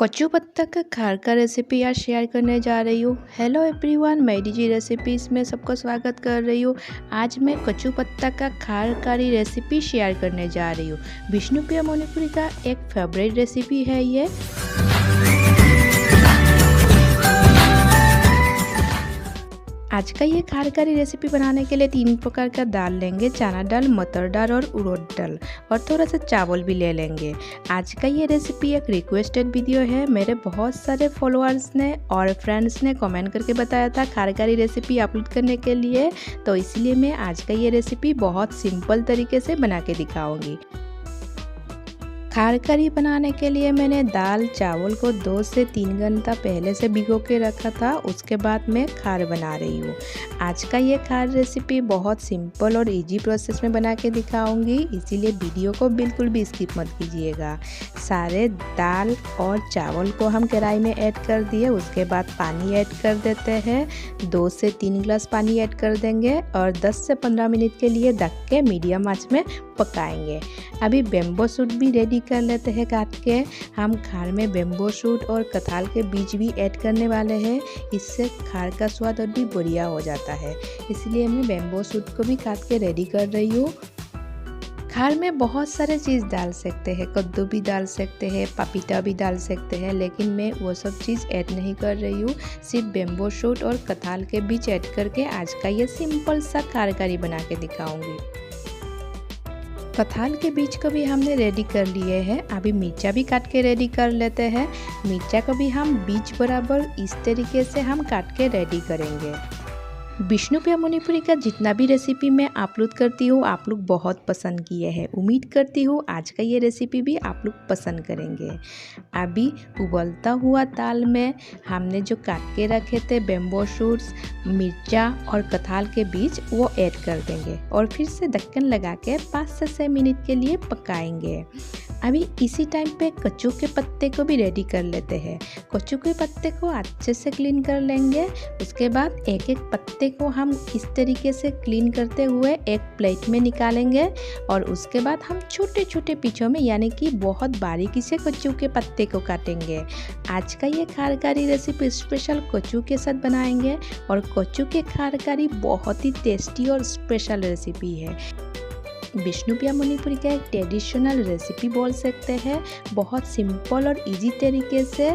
कच्चू पत्ता का खार का रेसिपी आज शेयर करने जा रही हूँ। हेलो एवरीवन, मैं डीजी रेसिपीज़ में सबको स्वागत कर रही हूँ। आज मैं कच्चू पत्ता का खार कारी रेसिपी शेयर करने जा रही हूँ। विष्णुप्रिया मणिपुरी का एक फेवरेट रेसिपी है ये। आज का ये खार कारी रेसिपी बनाने के लिए 3 प्रकार का दाल लेंगे, चना दाल, मटर दाल और उड़द दाल, और थोड़ा सा चावल भी ले लेंगे। आज का ये रेसिपी एक रिक्वेस्टेड वीडियो है। मेरे बहुत सारे फॉलोअर्स ने और फ्रेंड्स ने कमेंट करके बताया था खार कारी रेसिपी अपलोड करने के लिए, तो इसलिए मैं आज का ये रेसिपी बहुत सिंपल तरीके से बना के दिखाऊंगी। खार करी बनाने के लिए मैंने दाल चावल को 2 से 3 घंटा पहले से भिगो के रखा था। उसके बाद मैं खार बना रही हूँ। आज का ये खार रेसिपी बहुत सिंपल और इजी प्रोसेस में बना के दिखाऊंगी, इसीलिए वीडियो को बिल्कुल भी स्किप मत कीजिएगा। सारे दाल और चावल को हम कढ़ाई में ऐड कर दिए। उसके बाद पानी ऐड कर देते हैं। 2 से 3 गिलास पानी ऐड कर देंगे और 10 से 15 मिनट के लिए ढक के मीडियम आंच में पकाएंगे। अभी बेम्बो शूट भी रेडी कर लेते हैं काट के। हम खार में बेम्बो शूट और कटहल के बीज भी ऐड करने वाले हैं। इससे खार का स्वाद और भी बढ़िया हो जाता है, इसलिए मैं बेम्बो शूट को भी काट के रेडी कर रही हूँ। खार में बहुत सारे चीज़ डाल सकते हैं, कद्दू भी डाल सकते हैं, पपीता भी डाल सकते हैं, लेकिन मैं वो सब चीज़ ऐड नहीं कर रही हूँ। सिर्फ बेम्बो शूट और कटहल के बीज ऐड करके आज का ये सिंपल सा खार करी बना के दिखाऊंगी। कटहल के बीज को भी हमने रेडी कर लिए हैं। अभी मिर्चा भी काट के रेडी कर लेते हैं। मिर्चा को भी हम बीज बराबर इस तरीके से हम काट के रेडी करेंगे। विष्णुप्रिया मणिपुरी का जितना भी रेसिपी मैं अपलोड करती हूँ आप लोग बहुत पसंद किए हैं। उम्मीद करती हूँ आज का ये रेसिपी भी आप लोग पसंद करेंगे। अभी उबलता हुआ दाल में हमने जो काट के रखे थे बेम्बो शूट्स, मिर्चा और कटहल के बीज वो ऐड कर देंगे और फिर से ढक्कन लगा के 5 से 6 मिनट के लिए पकाएंगे। अभी इसी टाइम पे कच्चू के पत्ते को भी रेडी कर लेते हैं। कच्चू के पत्ते को अच्छे से क्लीन कर लेंगे। उसके बाद एक एक पत्ते को हम इस तरीके से क्लीन करते हुए एक प्लेट में निकालेंगे और उसके बाद हम छोटे छोटे पीछों में यानी कि बहुत बारीकी से कच्चू के पत्ते को काटेंगे। आज का ये खार कारी रेसिपी स्पेशल कच्चू के साथ बनाएंगे और कच्चू के खार कारी बहुत ही टेस्टी और स्पेशल रेसिपी है। विष्णुप्रिया मणिपुरी का एक ट्रेडिशनल रेसिपी बोल सकते हैं। बहुत सिंपल और इजी तरीके से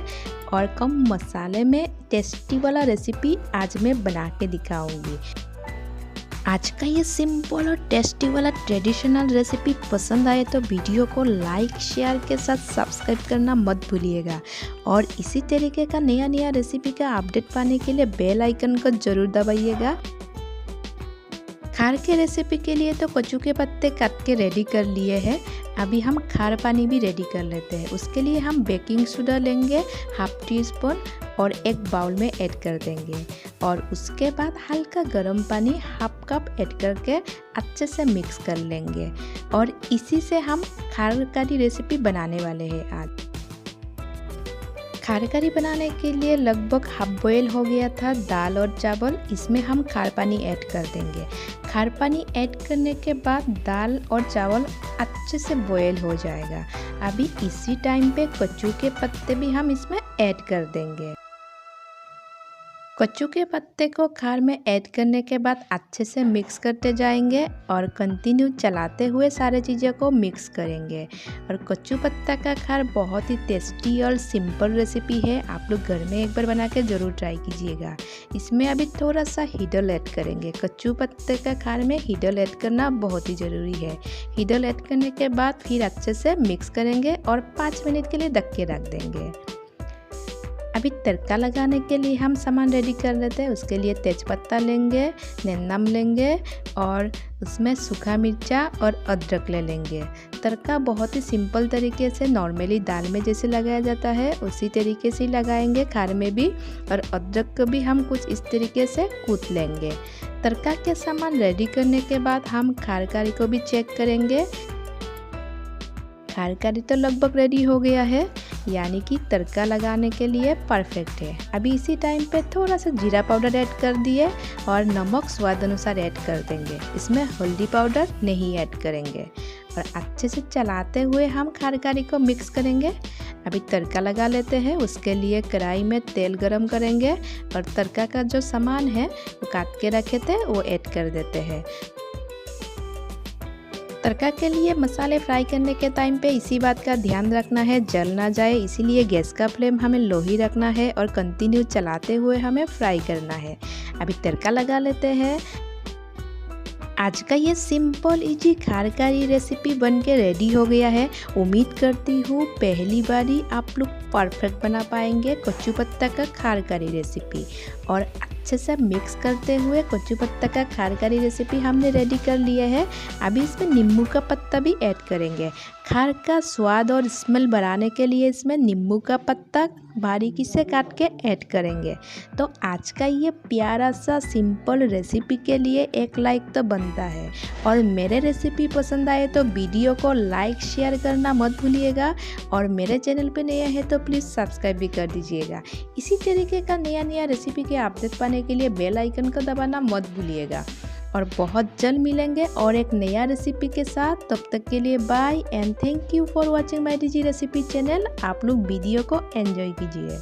और कम मसाले में टेस्टी वाला रेसिपी आज मैं बना के दिखाऊंगी। आज का ये सिंपल और टेस्टी वाला ट्रेडिशनल रेसिपी पसंद आए तो वीडियो को लाइक शेयर के साथ सब्सक्राइब करना मत भूलिएगा और इसी तरीके का नया रेसिपी का अपडेट पाने के लिए बेल आइकन को जरूर दबाइएगा। खार के रेसिपी के लिए तो कच्चू के पत्ते काट के रेडी कर लिए हैं। अभी हम खार पानी भी रेडी कर लेते हैं। उसके लिए हम बेकिंग सोडा लेंगे 1/2 टीस्पून और एक बाउल में ऐड कर देंगे और उसके बाद हल्का गर्म पानी 1/2 कप ऐड करके अच्छे से मिक्स कर लेंगे और इसी से हम खार कारी रेसिपी बनाने वाले हैं। आज खार करी बनाने के लिए लगभग हाफ बॉयल हो गया था दाल और चावल। इसमें हम खार पानी ऐड कर देंगे। खार पानी ऐड करने के बाद दाल और चावल अच्छे से बॉयल हो जाएगा। अभी इसी टाइम पे कच्चू के पत्ते भी हम इसमें ऐड कर देंगे। कच्चू के पत्ते को खार में ऐड करने के बाद अच्छे से मिक्स करते जाएंगे और कंटिन्यू चलाते हुए सारे चीज़ों को मिक्स करेंगे। और कच्चू पत्ता का खार बहुत ही टेस्टी और सिंपल रेसिपी है। आप लोग घर में एक बार बना के ज़रूर ट्राई कीजिएगा। इसमें अभी थोड़ा सा हिडल ऐड करेंगे। कच्चू पत्ते का खार में हिडल ऐड करना बहुत ही ज़रूरी है। हिडल ऐड करने के बाद फिर अच्छे से मिक्स करेंगे और 5 मिनट के लिए ढक के रख देंगे। अभी तड़का लगाने के लिए हम सामान रेडी कर लेते हैं। उसके लिए तेज़पत्ता लेंगे, नम लेंगे और उसमें सूखा मिर्चा और अदरक ले लेंगे। तड़का बहुत ही सिंपल तरीके से नॉर्मली दाल में जैसे लगाया जाता है उसी तरीके से लगाएंगे खार में भी, और अदरक को भी हम कुछ इस तरीके से कूट लेंगे। तड़का के सामान रेडी करने के बाद हम खार कारी को भी चेक करेंगे। खार कारी तो लगभग रेडी हो गया है, यानी कि तड़का लगाने के लिए परफेक्ट है। अभी इसी टाइम पे थोड़ा सा जीरा पाउडर ऐड कर दिए और नमक स्वाद अनुसार ऐड कर देंगे। इसमें हल्दी पाउडर नहीं ऐड करेंगे। और अच्छे से चलाते हुए हम खारकारी को मिक्स करेंगे। अभी तड़का लगा लेते हैं। उसके लिए कढ़ाई में तेल गरम करेंगे और तड़का का जो सामान है वो काट के रखे थे वो ऐड कर देते हैं। तड़का के लिए मसाले फ्राई करने के टाइम पे इसी बात का ध्यान रखना है, जल ना जाए, इसीलिए गैस का फ्लेम हमें लो ही रखना है और कंटिन्यू चलाते हुए हमें फ्राई करना है। अभी तड़का लगा लेते हैं। आज का ये सिंपल इजी खारकारी रेसिपी बनके रेडी हो गया है। उम्मीद करती हूँ पहली बार ही आप लोग परफेक्ट बना पाएंगे कच्चू पत्ता का खारकारी रेसिपी। और अच्छे से मिक्स करते हुए कच्चू पत्ता का खारकारी रेसिपी हमने रेडी कर लिया है। अभी इसमें नींबू का पत्ता भी ऐड करेंगे। खार का स्वाद और स्मेल बढ़ाने के लिए इसमें नींबू का पत्ता बारीकी से काट के ऐड करेंगे। तो आज का ये प्यारा सा सिंपल रेसिपी के लिए एक लाइक तो बनता है। और मेरे रेसिपी पसंद आए तो वीडियो को लाइक शेयर करना मत भूलिएगा। और मेरे चैनल पे नया है तो प्लीज़ सब्सक्राइब भी कर दीजिएगा। इसी तरीके का नया रेसिपी के अपडेट पाने के लिए बेल आइकन को दबाना मत भूलिएगा। और बहुत जल्द मिलेंगे और एक नया रेसिपी के साथ। तब तक के लिए bye and thank you for watching my DG recipe channel. आप लोग वीडियो को एंजॉय कीजिए।